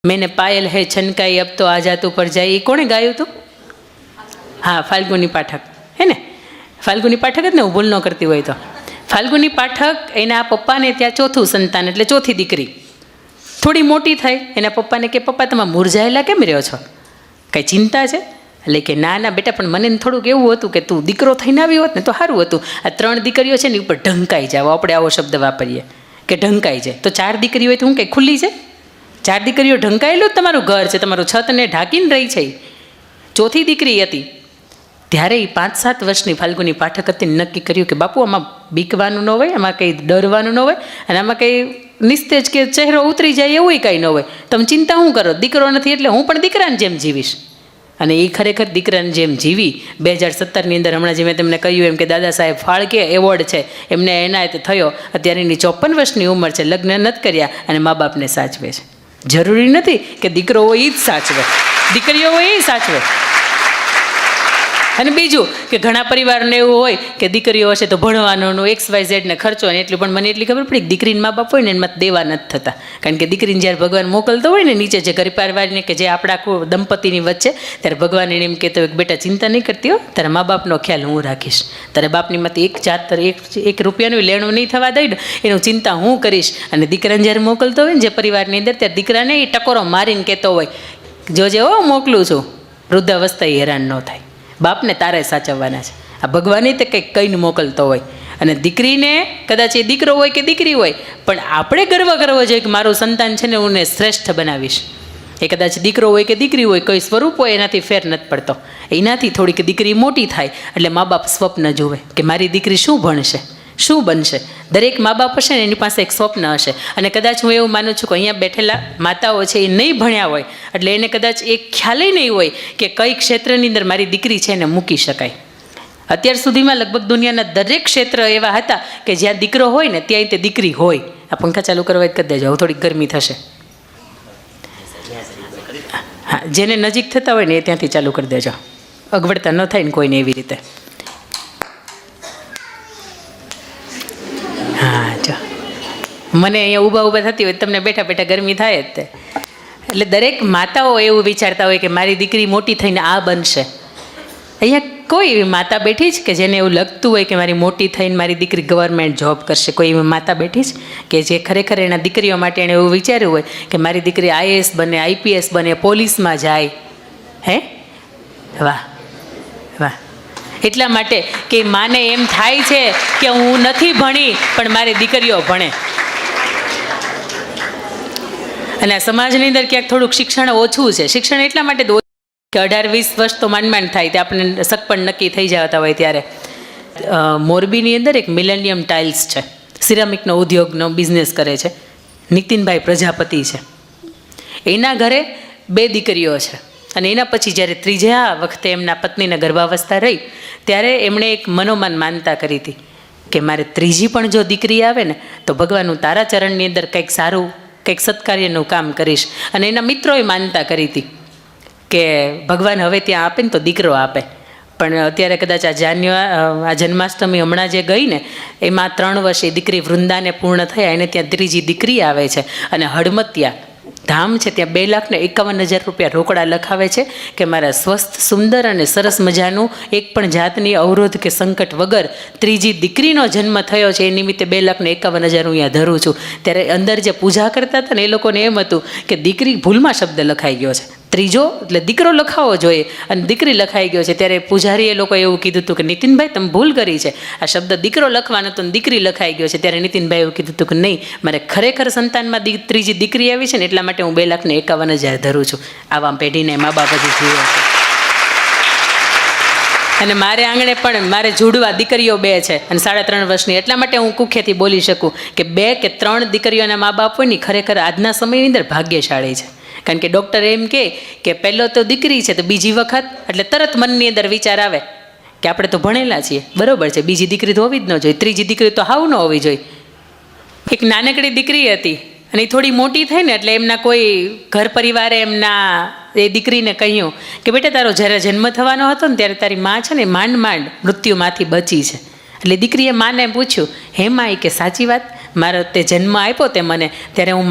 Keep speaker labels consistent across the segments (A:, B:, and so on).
A: मैंने पायल है छनकाई अब तो आ जा तू पर जाए, એ કોણે ગાયું હતું? હા, ફાલ્ગુની પાઠક, હે ને? ફાલ્ગુની પાઠક જ ને, હું ભૂલ ન કરતી હોય તો. ફાલ્ગુની પાઠક એના પપ્પાને ત્યાં ચોથું સંતાન, એટલે ચોથી દીકરી. થોડી મોટી થાય, એના પપ્પાને કે પપ્પા તમે મુરઝાયેલા કેમ રહ્યો છો, કંઈ ચિંતા છે? એટલે કે ના ના બેટા, પણ મને થોડુંક એવું હતું કે તું દીકરો થઈને આવી હોત ને તો સારું હતું. આ 3 દીકરીઓ છે ને ઉપર ઢંકાઈ જાવ, આપણે આવો શબ્દ વાપરીએ કે ઢંકાઈ જાય. તો 4 દીકરીઓ હોય તો હું કંઈ ખુલ્લી છે? 4 દીકરીઓ ઢંકાયેલું જ તમારું ઘર છે, તમારું છતને ઢાંકીને રહી છે. ચોથી દીકરી હતી ત્યારે એ 5-7 વર્ષની ફાલ્ગુની પાઠક હતી, નક્કી કર્યું કે બાપુ આમાં બીકવાનું ન હોય, આમાં કંઈ ડરવાનું ન હોય, અને આમાં કંઈ નિસ્તેજ કે ચહેરો ઉતરી જાય એવું કાંઈ ન હોય. તમે ચિંતા શું કરો, દીકરો નથી એટલે હું પણ દીકરાની જેમ જીવીશ. અને એ ખરેખર દીકરાની જેમ જીવી. 2017ની અંદર હમણાં જે મેં તમને કહ્યું એમ કે દાદા સાહેબ ફાળકે એવોર્ડ છે એમને એનાયત થયો. અત્યારે એની 54 વર્ષની ઉંમર છે, લગ્ન નથી કર્યા અને મા બાપને સાચવે છે. જરૂરી નથી કે દીકરો હોય એ જ સાચવે, દીકરીઓ હોય એ સાચવે. અને બીજું કે ઘણા પરિવારને એવું હોય કે દીકરીઓ હશે તો ભણવાનો XYZ ને ખર્ચો ને એટલું, પણ મને એટલી ખબર પડી કે દીકરીને મા બાપ હોય ને એમાં દેવા નથી થતા. કારણ કે દીકરીને જ્યારે ભગવાન મોકલતો હોય ને નીચે જે પરિવારને કે જે આપણા આખું દંપતીની વચ્ચે, ત્યારે ભગવાન એને એમ કહેતો હોય કે બેટા ચિંતા નહીં કરતી હો, તારા મા બાપનો ખ્યાલ હું રાખીશ, તારા બાપની માંથી એક રૂપિયાનું લેણું નહીં થવા દઈ ને એનું ચિંતા હું કરીશ. અને દીકરાને જ્યારે મોકલતો હોય ને જે પરિવારની અંદર, ત્યારે દીકરાને એ ટકોરો મારીને કહેતો હોય જોજે હો મોકલું છું, વૃદ્ધાવસ્થા હેરાન ન થાય, બાપને તારે સાચવવાના છે. આ ભગવાને તે કંઈક કહીને મોકલતો હોય. અને દીકરીને કદાચ એ દીકરો હોય કે દીકરી હોય, પણ આપણે ગર્વ કરવો જોઈએ કે મારું સંતાન છે ને હું એને શ્રેષ્ઠ બનાવીશ. એ કદાચ દીકરો હોય કે દીકરી હોય, કોઈ સ્વરૂપ હોય એનાથી ફેર નથી પડતો. એનાથી થોડીક દીકરી મોટી થાય એટલે મા બાપ સ્વપ્ન જુએ કે મારી દીકરી શું ભણશે, શું બનશે. દરેક મા બાપ હશે ને એની પાસે એક સ્વપ્ન હશે. અને કદાચ હું એવું માનું છું કે અહીંયા બેઠેલા માતાઓ છે એ નહીં ભણ્યા હોય, એટલે એને કદાચ એક ખ્યાલ નહીં હોય કે કઈ ક્ષેત્રની અંદર મારી દીકરી છે એને મૂકી શકાય. અત્યાર સુધીમાં લગભગ દુનિયાના દરેક ક્ષેત્ર એવા હતા કે જ્યાં દીકરો હોય ને ત્યાં તે દીકરી હોય. આ પંખા ચાલુ કરવા જ કરી દેજો, હવે થોડીક ગરમી થશે. હા, જેને નજીક થતા હોય ને એ ત્યાંથી ચાલુ કરી દેજો, અગવડતા ન થાય ને કોઈને એવી રીતે. હા, જો મને અહીંયા ઊભા થતી હોય તમને બેઠા બેઠા ગરમી થાય જ તે. એટલે દરેક માતાઓ એવું વિચારતા હોય કે મારી દીકરી મોટી થઈને આ બનશે. અહીંયા કોઈ એવી માતા બેઠી છે કે જેને એવું લગતું હોય કે મારી મોટી થઈને મારી દીકરી ગવર્મેન્ટ જોબ કરશે? કોઈ એવી માતા બેઠી છે કે જે ખરેખર એના દીકરીઓ માટે એણે એવું વિચાર્યું હોય કે મારી દીકરી IAS બને, IPS બને, પોલીસમાં જાય? હે, વાહ વાહ. એટલા માટે કે માને એમ થાય છે કે હું નથી ભણી પણ મારી દીકરીઓ ભણે. અને આ સમાજની અંદર ક્યાંક થોડુંક શિક્ષણ ઓછું છે. શિક્ષણ એટલા માટે કે 18-20 વર્ષ તો માંડ થાય તે આપણને સગપણ નક્કી થઈ જતા હોય. ત્યારે મોરબીની અંદર એક મિલેનિયમ ટાઇલ્સ છે, સિરામિકનો ઉદ્યોગનો બિઝનેસ કરે છે, નીતિનભાઈ પ્રજાપતિ છે. એના ઘરે 2 દીકરીઓ છે. અને એના પછી જ્યારે ત્રીજા વખતે એમના પત્નીને ગર્ભાવસ્થા રહી ત્યારે એમણે એક મનોમન માનતા કરી હતી કે મારે ત્રીજી પણ જો દીકરી આવે ને તો ભગવાન હું તારા ચરણની અંદર કંઈક સારું, કંઈક સત્કાર્યનું કામ કરીશ. અને એના મિત્રોએ માનતા કરી હતી કે ભગવાન હવે ત્યાં આપે ને તો દીકરો આપે. પણ અત્યારે કદાચ આ જન્માષ્ટમી હમણાં જે ગઈ ને એમાં 3 વર્ષે દીકરી વૃંદાને પૂર્ણ થયા, એને ત્યાં ત્રીજી દીકરી આવે છે. અને હડમતિયા ધામ છે ત્યાં 2,51,000 રૂપિયા રોકડા લખાવે છે કે મારા સ્વસ્થ, સુંદર અને સરસ મજાનું એક પણ જાતની અવરોધ કે સંકટ વગર ત્રીજી દીકરીનો જન્મ થયો છે. એ નિમિત્તે 2,51,000 હું અહીંયા ધરું છું. ત્યારે અંદર જે પૂજા કરતા હતા ને એ લોકોને એમ હતું કે દીકરી ભૂલમાં શબ્દ લખાઈ ગયો છે, ત્રીજો એટલે દીકરો લખાવો જોઈએ અને દીકરી લખાઈ ગયો છે. ત્યારે પૂજારીએ લોકો એવું કીધું હતું કે નીતિનભાઈ તમે ભૂલ કરી છે, આ શબ્દ દીકરો લખવાનો હતો ને દીકરી લખાઈ ગયો છે. ત્યારે નીતિનભાઈ એવું કીધું હતું કે નહીં, મારે ખરેખર સંતાનમાં ત્રીજી દીકરી આવી છે ને એટલા માટે હું 2,51,000 ધરું છું. આવા પેઢીને મા બાપ જ જીવે છે. અને મારે આંગણે પણ મારે જોડવા દીકરીઓ 2 છે અને 3.5 વર્ષની. એટલા માટે હું કુખ્યાથી બોલી શકું કે 2 કે 3 દીકરીઓના મા બાપ હોય ને ખરેખર આજના સમયની અંદર ભાગ્યશાળી છે. કારણ કે ડૉક્ટર એમ કે પહેલો તો દીકરી છે તો બીજી વખત એટલે તરત મનની અંદર વિચાર આવે કે આપણે તો ભણેલા છીએ, બરાબર છે, બીજી દીકરી તો હોવી જ ન જોઈએ, ત્રીજી દીકરી તો હાવ ન હોવી જોઈએ. એક નાનકડી દીકરી હતી અને એ થોડી મોટી થઈ ને એટલે એમના કોઈ ઘર પરિવારે એમના એ દીકરીને કહ્યું કે બેટા તારો જ્યારે જન્મ થવાનો હતો ને ત્યારે તારી માં છે ને માંડ મૃત્યુમાંથી બચી છે. એટલે દીકરીએ માને પૂછ્યું, હે માં, કે સાચી વાત? મારો તે જન્મ આપ્યો તે મને, ત્યારે હું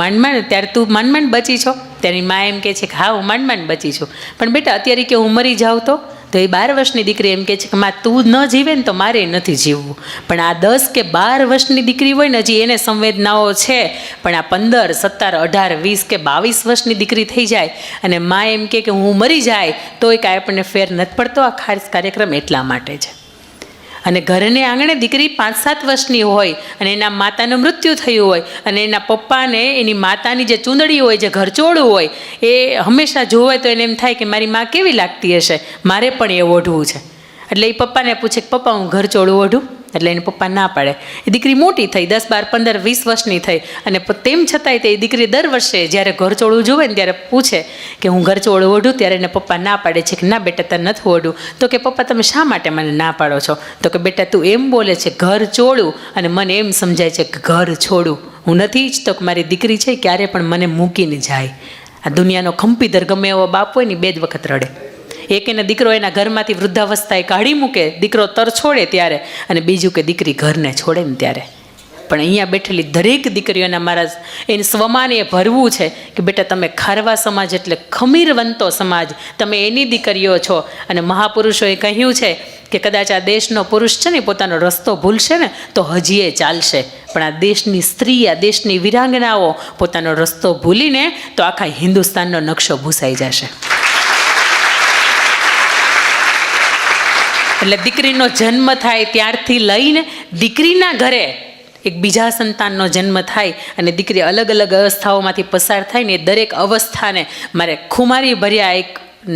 A: ત્યારે તું માંડ બચી છો. ત્યારે મા એમ કહે છે કે હા હું માંડ બચી છું, પણ બેટા અત્યારે કે હું મરી જાઉં તો એ 12 વર્ષની દીકરી એમ કહે છે કે મા તું ન જીવે ને તો મારે નથી જીવવું. પણ આ 10 કે 12 વર્ષની દીકરી હોય ને હજી એને સંવેદનાઓ છે, પણ આ 15, 17, 18, 20 કે 22 વર્ષની દીકરી થઈ જાય અને મા એમ કે હું મરી જાય તોય કાંઈ આપણને ફેર નથી પડતો. આ ખાસ કાર્યક્રમ એટલા માટે છે. અને ઘરને આંગણે દીકરી 5-7 વર્ષની હોય અને એના માતાનું મૃત્યુ થયું હોય અને એના પપ્પાને એની માતાની જે ચૂંદડી હોય, જે ઘરચોળું હોય, એ હંમેશા જોવે તો એને એમ થાય કે મારી મા કેવી લાગતી હશે, મારે પણ એ ઓઢવું છે. એટલે એ પપ્પાને પૂછે કે પપ્પા હું ઘરચોળું ઓઢું? એટલે એને પપ્પા ના પાડે. એ દીકરી મોટી થઈ 10, 12, 15, 20 વર્ષની થઈ અને તેમ છતાંય તે દીકરી દર વર્ષે જ્યારે ઘરચોળું જોવે ને ત્યારે પૂછે કે હું ઘરચોળું ઓઢું? ત્યારે એને પપ્પા ના પાડે છે કે ના બેટા તારે નથી ઓઢું. તો કે પપ્પા તમે શા માટે મને ના પાડો છો? તો કે બેટા તું એમ બોલે છે ઘરચોળું અને મને એમ સમજાય છે કે ઘર છોડું. હું નથી ઈચ્છતો કે મારી દીકરી છે ક્યારે પણ મને મૂકીને જાય. આ દુનિયાનો ખંપીધર ગમે એવો બાપ હોય ને 2 જ વખત રડે. એક એને દીકરો એના ઘરમાંથી વૃદ્ધાવસ્થાએ કાઢી મૂકે, દીકરો તર છોડે ત્યારે, અને બીજું કે દીકરી ઘરને છોડે ને ત્યારે. પણ અહીંયા બેઠેલી દરેક દીકરીઓના મારા એને સ્વમાન એ ભરવું છે કે બેટા તમે ખારવા સમાજ એટલે ખમીરવંતો સમાજ, તમે એની દીકરીઓ છો. અને મહાપુરુષોએ કહ્યું છે કે કદાચ આ દેશનો પુરુષ છે ને પોતાનો રસ્તો ભૂલશે ને તો હજી એ ચાલશે, પણ આ દેશની સ્ત્રી, આ દેશની વિરાંગનાઓ પોતાનો રસ્તો ભૂલીને તો આખા હિન્દુસ્તાનનો નકશો ભૂસાઈ જશે. એટલે દીકરીનો જન્મ થાય ત્યારથી લઈને દીકરીના ઘરે એક બીજા સંતાનનો જન્મ થાય અને દીકરી અલગ અલગ અવસ્થાઓમાંથી પસાર થાય ને એ દરેક અવસ્થાને મારે ખુમારી ભર્યા એક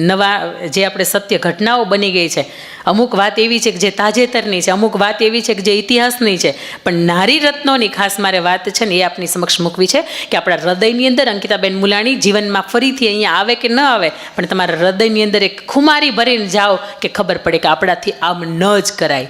A: નવા જે આપણે સત્ય ઘટનાઓ બની ગઈ છે. અમુક વાત એવી છે કે જે તાજેતરની છે, અમુક વાત એવી છે કે જે ઇતિહાસની છે, પણ નારી રત્નોની ખાસ મારે વાત છે ને એ આપની સમક્ષ મૂકવી છે કે આપણા હૃદયની અંદર અંકિતાબેન મુલાણી જીવનમાં ફરીથી અહીંયા આવે કે ન આવે, પણ તમારા હૃદયની અંદર એક ખુમારી ભરીને જાઓ કે ખબર પડે કે આપણાથી આમ ન જ કરાય.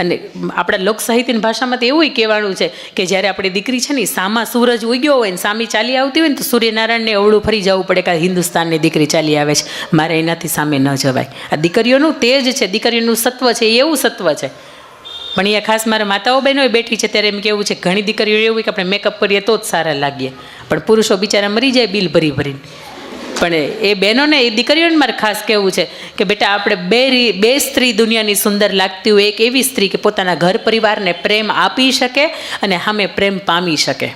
A: અને આપણા લોક સાહિત્યની ભાષામાં તો એવું કહેવાનું છે કે જ્યારે આપણી દીકરી છે ને સામા સૂરજ ઉગ્યો હોય ને સામી ચાલી આવતી હોય ને તો સૂર્યનારાયણને અવળું ફરી જવું પડે કે હિન્દુસ્તાનની દીકરી ચાલી આવે છે, મારે એનાથી સામે ન જવાય. આ દીકરીઓનું તેજ છે, દીકરીઓનું સત્વ છે, એવું સત્વ છે. પણ અહીંયા ખાસ મારા માતાઓ બહેનો બેઠી છે ત્યારે એમ કેવું છે ઘણી દીકરીઓ એવું કે આપણે મેકઅપ કરીએ તો જ સારા લાગીએ, પણ પુરુષો બિચારા મરી જાય બિલ ભરીને. પણ એ બહેનોને, એ દીકરીઓને મારે ખાસ કહેવું છે કે બેટા આપણે બે સ્ત્રી દુનિયાની સુંદર લાગતી હોય. એક એવી સ્ત્રી કે પોતાના ઘર પરિવારને પ્રેમ આપી શકે અને સામે પ્રેમ પામી શકે,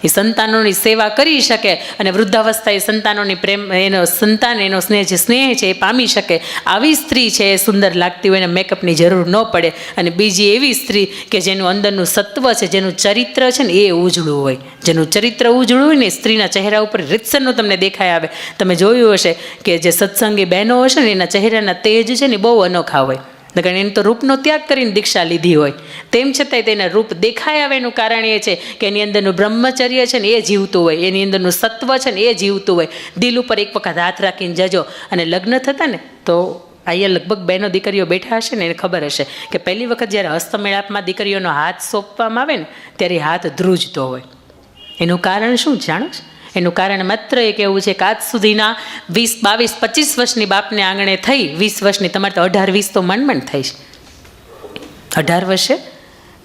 A: એ સંતાનોની સેવા કરી શકે અને વૃદ્ધાવસ્થાએ સંતાનોની પ્રેમ, એનો સંતાન, એનો સ્નેહ છે એ પામી શકે. આવી સ્ત્રી છે એ સુંદર લાગતી હોય, એને મેકઅપની જરૂર ન પડે. અને બીજી એવી સ્ત્રી કે જેનું અંદરનું સત્વ છે, જેનું ચરિત્ર છે ને એ ઉજળું હોય. જેનું ચરિત્ર ઉજળું હોય ને સ્ત્રીના ચહેરા ઉપર રીતસરનું તમને દેખાય આવે. તમે જોયું હશે કે જે સત્સંગી બહેનો હશે ને એના ચહેરાના તેજ છે ને બહુ અનોખા હોય. કારણ એને તો રૂપનો ત્યાગ કરીને દીક્ષા લીધી હોય, તેમ છતાંય તેના રૂપ દેખાય આવે એનું કારણ એ છે કે એની અંદરનું બ્રહ્મચર્ય છે ને એ જીવતું હોય, એની અંદરનું સત્વ છે ને એ જીવતું હોય. દિલ ઉપર એક વખત હાથ રાખીને જજો. અને લગ્ન થતા ને તો અહીંયા લગભગ બહેનો દીકરીઓ બેઠા હશે ને એને ખબર હશે કે પહેલી વખત જ્યારે હસ્તમેળાપમાં દીકરીઓનો હાથ સોંપવામાં આવે ને ત્યારે હાથ ધ્રુજતો હોય. એનું કારણ શું જાણો છો? એનું કારણ માત્ર એક એવું છે કે આજ સુધીના 20, 22, 25 વર્ષની બાપને આંગણે થઈ 20 વર્ષની, તમારે તો 18, 20 તો માંડ થઈ છે. 18 વર્ષે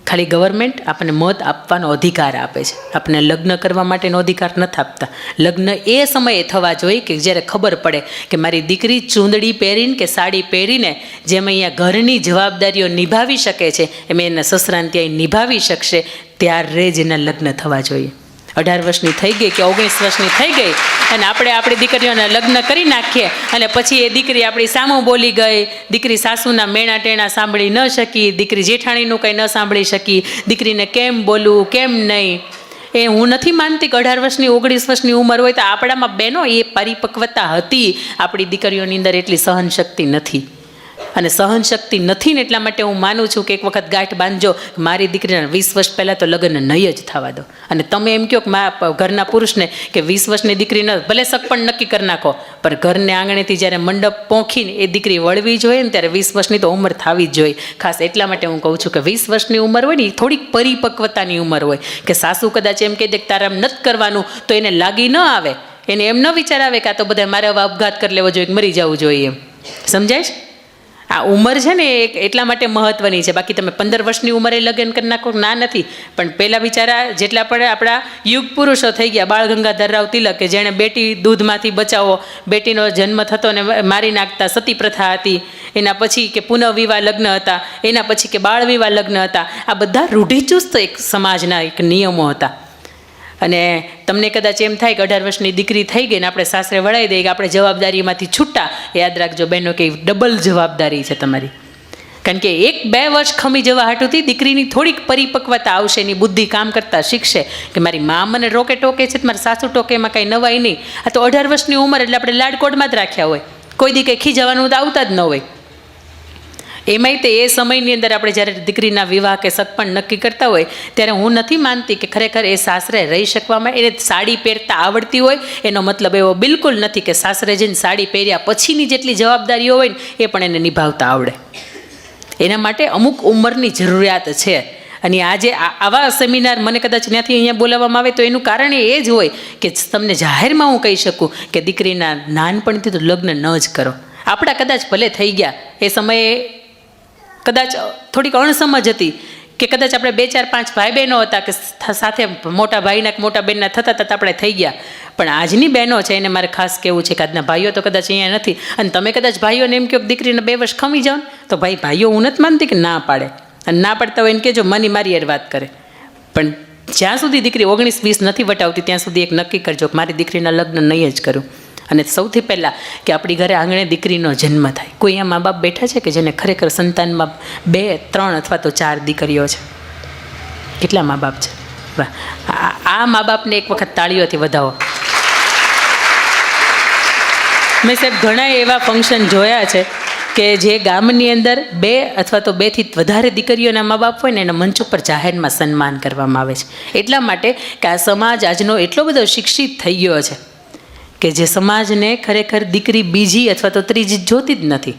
A: ખાલી ગવર્મેન્ટ આપણને મત આપવાનો અધિકાર આપે છે, આપણને લગ્ન કરવા માટેનો અધિકાર નથી આપતા. લગ્ન એ સમયે થવા જોઈએ કે જ્યારે ખબર પડે કે મારી દીકરી ચૂંદડી પહેરીને કે સાડી પહેરીને જેમ અહીંયા ઘરની જવાબદારીઓ નિભાવી શકે છે એમ એના સસરાને ત્યાં નિભાવી શકશે, ત્યારે જ એના લગ્ન થવા જોઈએ. 18 વર્ષની થઈ ગઈ કે 19 વર્ષની થઈ ગઈ અને આપણે આપણી દીકરીઓના લગ્ન કરી નાખીએ અને પછી એ દીકરી આપણી સામું બોલી ગઈ, દીકરી સાસુના મેણા ટેણા સાંભળી ન શકી, દીકરી જેઠાણીનું કંઈ ન સાંભળી શકી, દીકરીને કેમ બોલવું કેમ નહીં. એ હું નથી માનતી કે 18 વર્ષની 19 વર્ષની ઉંમર હોય તો આપણામાં બહેનો એ પરિપક્વતા હતી, આપણી દીકરીઓની અંદર એટલી સહનશક્તિ નથી. અને સહનશક્તિ નથી ને એટલા માટે હું માનું છું કે એક વખત ગાંઠ બાંધજો, મારી દીકરીના 20 વર્ષ પહેલાં તો લગ્ન નહીં જ થવા દો. અને તમે એમ કહો કે ઘરના પુરુષને કે 20 વર્ષની દીકરીને ભલે સગપણ નક્કી કરી નાખો, પણ ઘરને આંગણેથી જ્યારે મંડપ પહોંચીને એ દીકરી વળવી જોઈએ ને ત્યારે 20 વર્ષની તો ઉંમર થવી જ જોઈએ. ખાસ એટલા માટે હું કહું છું કે 20 વર્ષની ઉંમર હોય ને એ થોડીક પરિપક્વતાની ઉંમર હોય કે સાસુ કદાચ એમ કહી દે કે તારે એમ નથી કરવાનું તો એને લાગી ન આવે, એને એમ ન વિચાર આવે કે આ તો બધા મારે હવે આપઘાત કરી લેવો જોઈએ, મરી જવું જોઈએ, એમ સમજાય છે? આ ઉંમર છે ને એક એટલા માટે મહત્ત્વની છે. બાકી તમે 15 વર્ષની ઉંમરે લગ્ન કરી નાખો ના નથી, પણ પહેલાં બિચારા જેટલા પણ આપણા યુગ પુરુષો થઈ ગયા, બાળ ગંગાધર રાવ તિલક કે જેણે બેટી દૂધમાંથી બચાવો, બેટીનો જન્મ થતો ને મારી નાખતા, સતી પ્રથા હતી, એના પછી કે પુનઃવિવાહ લગ્ન હતા, એના પછી કે બાળ વિવાહ લગ્ન હતા, આ બધા રૂઢિચુસ્ત એક સમાજના એક નિયમો હતા. અને તમને કદાચ એમ થાય કે 18 વર્ષની દીકરી થઈ ગઈ ને આપણે સાસરે વળાવી દઈએ કે આપણે જવાબદારીમાંથી છૂટા, યાદ રાખજો બહેનો કે ડબલ જવાબદારી છે તમારી. કારણ કે 1-2 વર્ષ ખમી જવા હાટુથી દીકરીની થોડીક પરિપક્વતા આવશે, એની બુદ્ધિ કામ કરતાં શીખશે કે મારી મા મને રોકે ટોકે છે, મારી સાસુ ટોકે, એમાં કાંઈ નવાઈ નહીં. આ તો 18 વર્ષની ઉંમર એટલે આપણે લાડકોડમાં જ રાખ્યા હોય, કોઈ દી કંઈ ખીજાવાનું તો આવતા જ ન હોય. એમાંય તે એ સમયની અંદર આપણે જ્યારે દીકરીના વિવાહ કે સગપણ નક્કી કરતા હોય ત્યારે હું નથી માનતી કે ખરેખર એ સાસરે રહી શકવામાં, એને સાડી પહેરતા આવડતી હોય એનો મતલબ એવો બિલકુલ નથી કે સાસરે જઈને સાડી પહેર્યા પછીની જેટલી જવાબદારીઓ હોય ને એ પણ એને નિભાવતા આવડે. એના માટે અમુક ઉંમરની જરૂરિયાત છે. અને આજે આવા સેમિનાર મને કદાચ ત્યાંથી અહીંયા બોલાવવામાં આવે તો એનું કારણ એ જ હોય કે તમને જાહેરમાં હું કહી શકું કે દીકરીના નાનપણથી તો લગ્ન ન જ કરો. આપણા કદાચ ભલે થઈ ગયા, એ સમયે કદાચ થોડીક અણસમજ હતી કે કદાચ આપણે 2, 4, 5 ભાઈ બહેનો હતા કે સાથે મોટા ભાઈના કે મોટા બહેનના થતા આપણે થઈ ગયા. પણ આજની બહેનો છે એને મારે ખાસ કહેવું છે કે આજના ભાઈઓ તો કદાચ અહીંયા નથી, અને તમે કદાચ ભાઈઓને એમ કહો કે દીકરીને 2 વર્ષ ખમી જાઓ તો ભાઈઓ હું નથી માનતી કે ના પાડે, અને ના પાડતા હોય એને કહેજો મની મારી યાર વાત કરે. પણ જ્યાં સુધી દીકરી 19-20 નથી વટાવતી ત્યાં સુધી એક નક્કી કરજો કે મારી દીકરીના લગ્ન નહીં જ કરું. અને સૌથી પહેલાં કે આપણી ઘરે આંગણે દીકરીનો જન્મ થાય. કોઈ અહીંયા મા બાપ બેઠા છે કે જેને ખરેખર સંતાનમાં 2, 3 અથવા તો 4 દીકરીઓ છે? કેટલા મા બાપ છે? વાહ, આ મા બાપને એક વખત તાળીઓથી વધાવો. મેં સાહેબ ઘણા એવા ફંક્શન જોયા છે કે જે ગામની અંદર 2 અથવા તો 2થી વધારે દીકરીઓના મા બાપ હોય ને એના મંચ ઉપર જાહેરમાં સન્માન કરવામાં આવે છે. એટલા માટે કે આ સમાજ આજનો એટલો બધો શિક્ષિત થઈ ગયો છે કે જે સમાજને ખરેખર દીકરી બીજી અથવા તો ત્રીજી જોતી જ નથી.